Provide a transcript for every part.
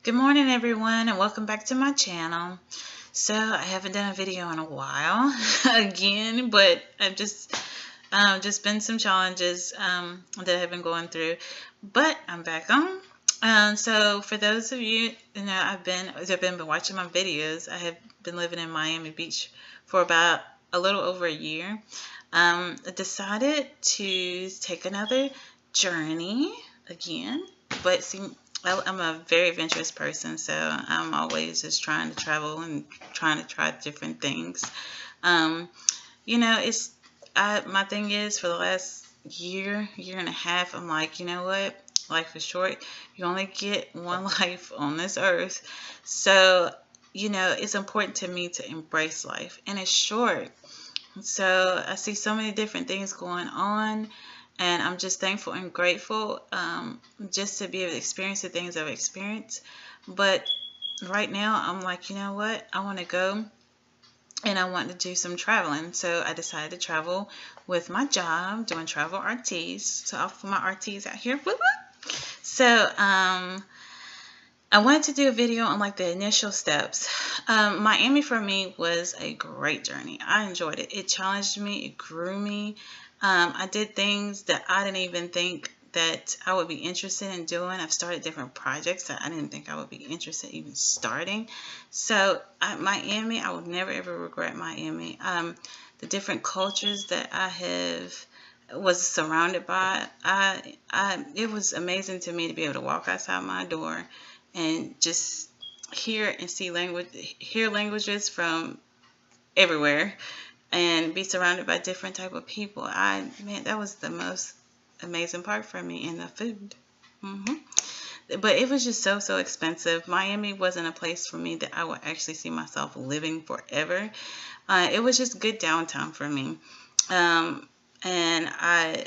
Good morning, everyone, and welcome back to my channel. So I haven't done a video in a while again, but I've just been some challenges that I've been going through, but I'm back on. So for those of you, I've been watching my videos. I have been living in Miami Beach for about a little over a year. I decided to take another journey again, but see, I'm a very adventurous person, so I'm always just trying to travel and trying to try different things. Um, it's my thing is for the last year and a half, I'm like, you know what? Life is short. You only get one life on this earth. So, it's important to me to embrace life, and it's short. So I see so many different things going on, and I'm just thankful and grateful just to be able to experience the things I've experienced. But right now, I'm like, you know what? I want to go and I want to do some traveling. So I decided to travel with my job, doing travel RTs. So I'll put my RTs out here. Whoop, whoop. So I wanted to do a video on like the initial steps. Miami for me was a great journey. I enjoyed it. It challenged me. It grew me. I did things that I didn't even think that I would be interested in doing. I've started different projects that I didn't think I would be interested in even starting. So Miami, I would never ever regret Miami. The different cultures that was surrounded by, it was amazing to me to be able to walk outside my door and just hear languages from everywhere and be surrounded by different type of people. Man, that was the most amazing part for me, and the food. But it was just so expensive. Miami wasn't a place for me that I would actually see myself living forever. It was just good downtown for me. And I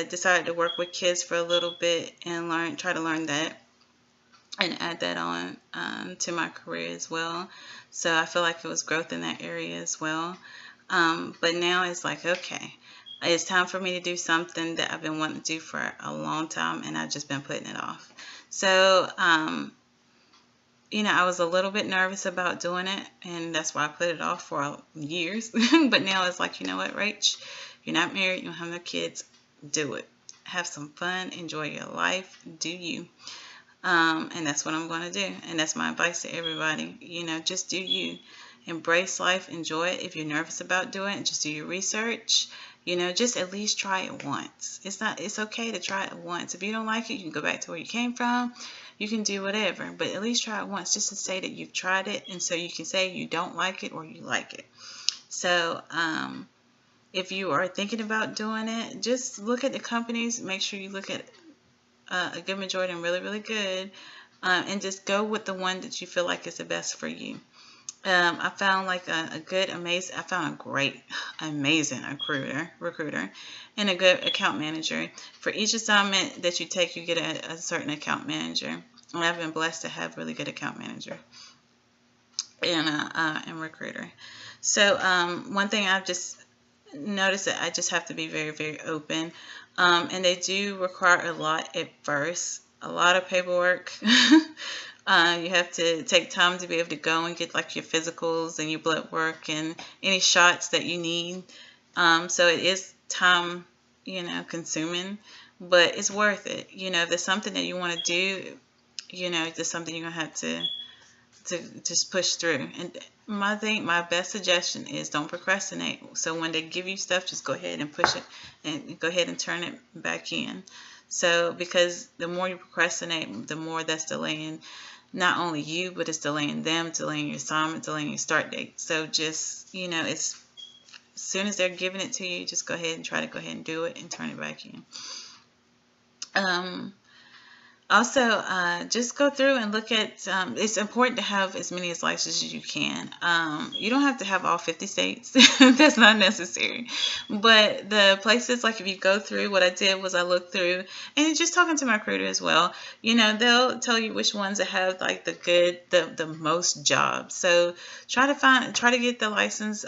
decided to work with kids for a little bit and try to learn that and add that on to my career as well. So I feel like it was growth in that area as well. But now it's like, okay, it's time for me to do something that I've been wanting to do for a long time, and I've just been putting it off. So, I was a little bit nervous about doing it, and that's why I put it off for years. But now it's like, you know what, Rach? You're not married, you don't have no kids. Do it. Have some fun. Enjoy your life. Do you. And that's what I'm going to do. And that's my advice to everybody. Just do you. Embrace life. Enjoy it. If you're nervous about doing it, just do your research. Just at least try it once. It's okay to try it once. If you don't like it, you can go back to where you came from. You can do whatever. But at least try it once just to say that you've tried it. And so you can say you don't like it or you like it. So, if you are thinking about doing it, just look at the companies. Make sure you look at a good majority and really good, and just go with the one that you feel like is the best for you. I found like I found a great, amazing recruiter, and a good account manager. For each assignment that you take, you get a certain account manager. And I've been blessed to have really good account manager and recruiter. So one thing I've just noticed that I just have to be very open. And they do require a lot at first, a lot of paperwork. You have to take time to be able to go and get like your physicals and your blood work and any shots that you need. So it is time, consuming, but it's worth it. If there's something that you want to do, there's something you're going to have to just push through. And my best suggestion is don't procrastinate. So when they give you stuff, just go ahead and push it and go ahead and turn it back in. So because the more you procrastinate, the more that's delaying not only you, but it's delaying them, delaying your assignment, delaying your start date. So just, it's as soon as they're giving it to you, just go ahead and try to go ahead and do it and turn it back in. Also, just go through and look at, it's important to have as many licenses as you can. You don't have to have all 50 states. That's not necessary. But the places, like if you go through, what I did was I looked through, and just talking to my recruiter as well, they'll tell you which ones that have like the most jobs. So try to get the license,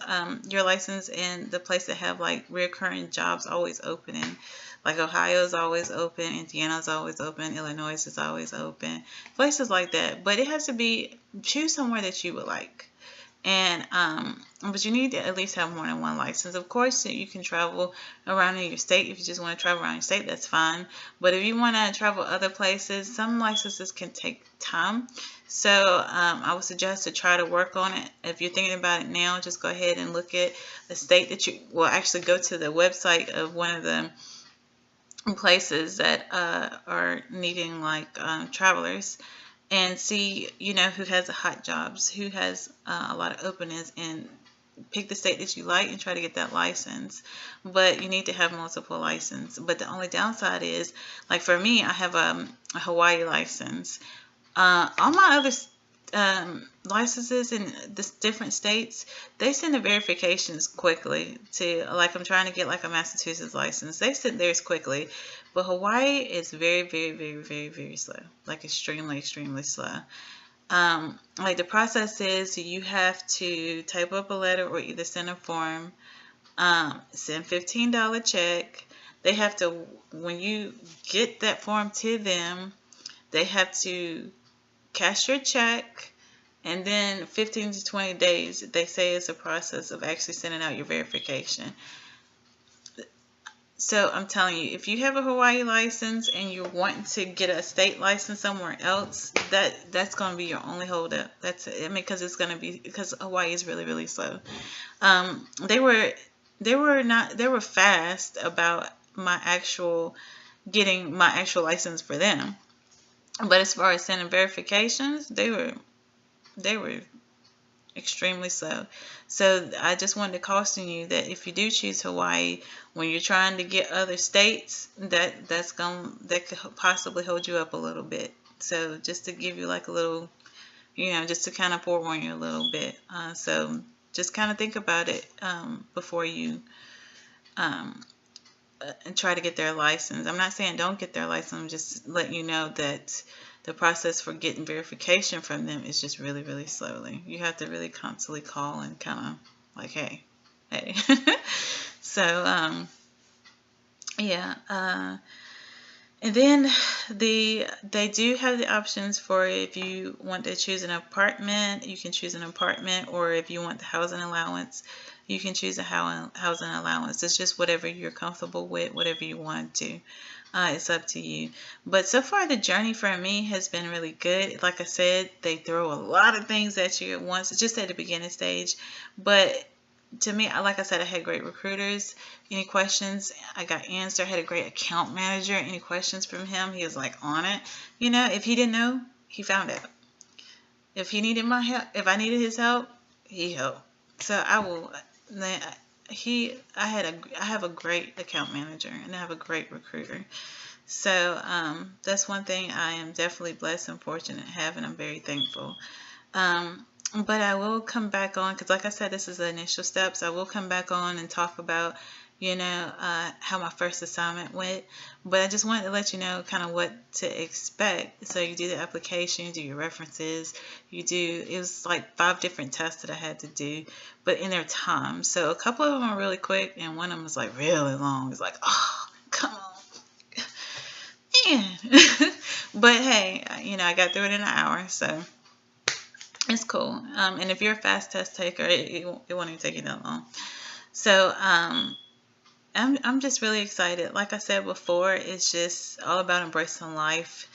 your license in the place that have like recurring jobs always opening. Like Ohio is always open, Indiana is always open, Illinois is always open, places like that. But it has to be, choose somewhere that you would like. And but you need to at least have more than one license. Of course, you can travel around in your state. If you just want to travel around your state, that's fine. But if you want to travel other places, some licenses can take time. So I would suggest to try to work on it. If you're thinking about it now, just go ahead and look at the state that you will actually go to the website of one of the places that are needing like travelers, and see, who has the hot jobs, who has a lot of openings, and pick the state that you like and try to get that license. But you need to have multiple licenses. But the only downside is, like for me, I have a Hawaii license. All my other licenses in the different states, they send the verifications quickly. To like, I'm trying to get like a Massachusetts license, they send theirs quickly, but Hawaii is very, very, very, very, very slow, like extremely, extremely slow. Like the process is, you have to type up a letter or either send a form, send $15 check. They have to, when you get that form to them, they have to cash your check, and then 15 to 20 days, they say, is a process of actually sending out your verification. So I'm telling you, if you have a Hawaii license and you're wanting to get a state license somewhere else, that's going to be your only holdup. That's it. I mean, because Hawaii is really, really slow. They were fast about getting my actual license for them. But as far as sending verifications, they were extremely slow. So I just wanted to caution you that if you do choose Hawaii, when you're trying to get other states, that could possibly hold you up a little bit. So just to give you like a little, just to kind of forewarn you a little bit. So just kind of think about it before you and try to get their license. I'm not saying don't get their license. I'm just letting you know that the process for getting verification from them is just really, really slowly. You have to really constantly call and kind of like, hey. So, yeah. And then they do have the options for, if you want to choose an apartment, you can choose an apartment, or if you want the housing allowance, you can choose a housing allowance. It's just whatever you're comfortable with, whatever you want to. It's up to you. But so far, the journey for me has been really good. Like I said, they throw a lot of things at you at once. It's just at the beginning stage. But to me, like I said, I had great recruiters. Any questions, I got answered. I had a great account manager. Any questions from him, he was like on it. If he didn't know, he found out. If he needed my help, if I needed his help, he helped. So I have a great account manager, and I have a great recruiter. So that's one thing I am definitely blessed and fortunate to have, and I'm very thankful. But I will come back on, because like I said, this is the initial steps. I will come back on and talk about, how my first assignment went. But I just wanted to let you know kind of what to expect. So you do the application, you do your references, it was like 5 different tests that I had to do, but in their time. So a couple of them are really quick, and one of them was like really long. It's like, oh, come on. Man. But hey, I got through it in an hour, so it's cool. And if you're a fast test taker, it won't even take you that long. So I'm just really excited. Like I said before, it's just all about embracing life.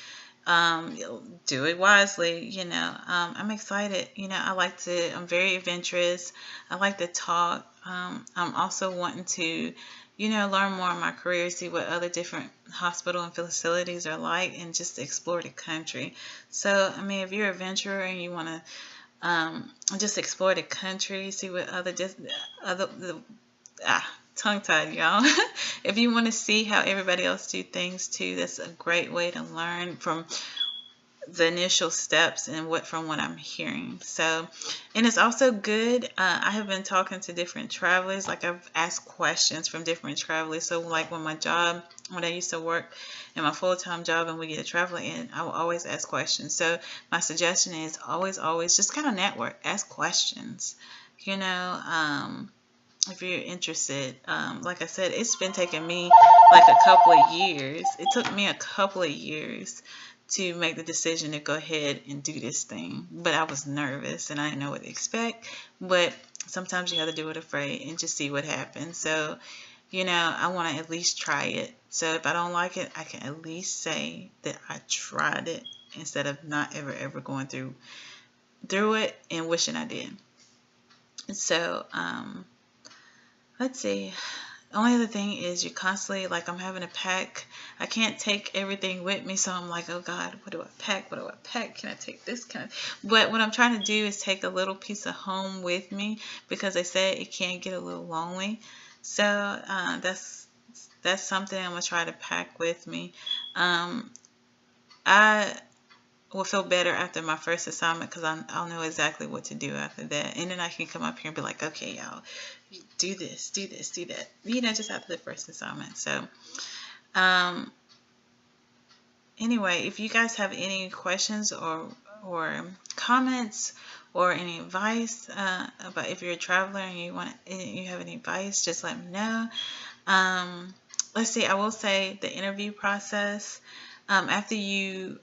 Do it wisely, I'm excited. I'm very adventurous. I like to talk. I'm also wanting to, learn more in my career, see what other different hospital and facilities are like, and just explore the country. So, I mean, if you're an adventurer and you want to just explore the country, see what tongue-tied, y'all. If you want to see how everybody else do things too, that's a great way to learn from the initial steps and from what I'm hearing. So, and it's also good. I have been talking to different travelers. Like, I've asked questions from different travelers. So, like when I used to work in my full-time job and we get a traveler in, I will always ask questions. So, my suggestion is always just kind of network, ask questions. If you're interested. Like I said, it's been taking me like a couple of years. It took me a couple of years to make the decision to go ahead and do this thing. But I was nervous and I didn't know what to expect. But sometimes you have to do it afraid and just see what happens. So, you know, I want to at least try it. So if I don't like it, I can at least say that I tried it instead of not ever going through it and wishing I did. So, let's see. Only other thing is you constantly, like, I'm having to pack. I can't take everything with me, so I'm like, oh God, what do I pack? What do I pack? Can I take this? But what I'm trying to do is take a little piece of home with me, because they said it can get a little lonely. So that's something I'm gonna try to pack with me. I will feel better after my first assignment, because I'll know exactly what to do after that. And then I can come up here and be like, okay, y'all, do this, do this, do that. You know, just after the first assignment. So, anyway, if you guys have any questions or comments or any advice about if you're a traveler and you have any advice, just let me know. Let's see. I will say the interview process, after you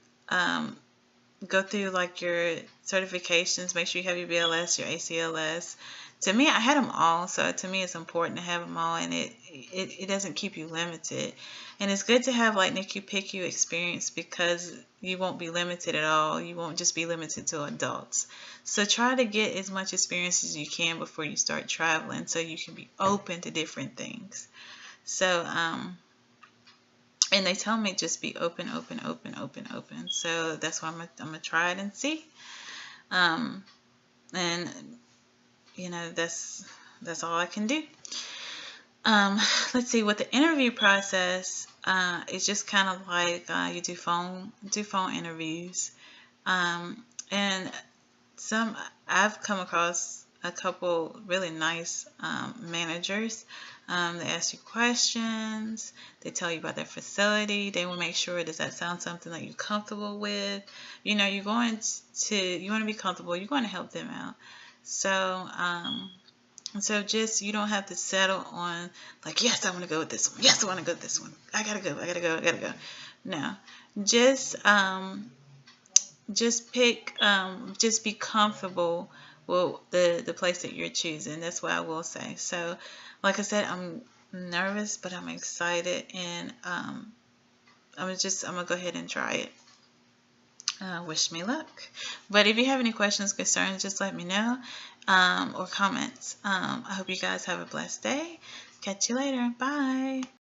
go through like your certifications, make sure you have your BLS, your ACLS. To me, I had them all, so to me it's important to have them all, and it doesn't keep you limited. And it's good to have like NICU PICU experience, because you won't be limited at all. You won't just be limited to adults. So try to get as much experience as you can before you start traveling, so you can be open to different things. So and they tell me just be open. So that's why I'm gonna try it and see. And you know, that's all I can do. Let's see, with the interview process, it's just kind of like you do phone interviews, and I've come across a couple really nice managers. They ask you questions. They tell you about their facility. They will make sure, does that sound something that you're comfortable with? You know, you want to be comfortable. You're going to help them out. So, just, you don't have to settle on like, yes, I want to go with this one. Yes, I want to go with this one. I gotta go. No, just pick, just be comfortable with the place that you're choosing. That's what I will say. So, like I said, I'm nervous, but I'm excited, and I'm gonna go ahead and try it. Wish me luck. But if you have any questions, concerns, just let me know, or comments. I hope you guys have a blessed day. Catch you later. Bye.